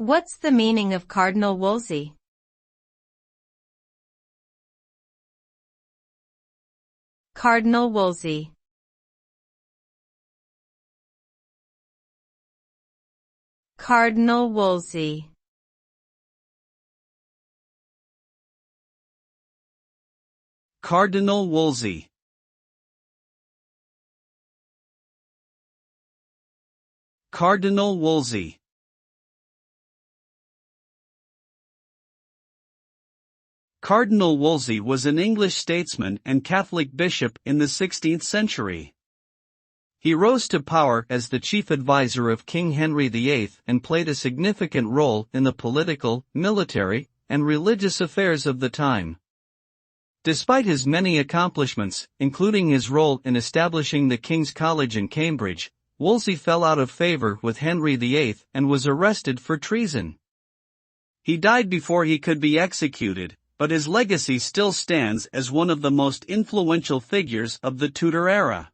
What's the meaning of Cardinal Wolsey? Cardinal Wolsey. Cardinal Wolsey. Cardinal Wolsey. Cardinal Wolsey. Cardinal Wolsey was an English statesman and Catholic bishop in the 16th century. He rose to power as the chief advisor of King Henry VIII and played a significant role in the political, military, and religious affairs of the time. Despite his many accomplishments, including his role in establishing the King's College in Cambridge, Wolsey fell out of favor with Henry VIII and was arrested for treason. He died before he could be executed, but his legacy still stands as one of the most influential figures of the Tudor era.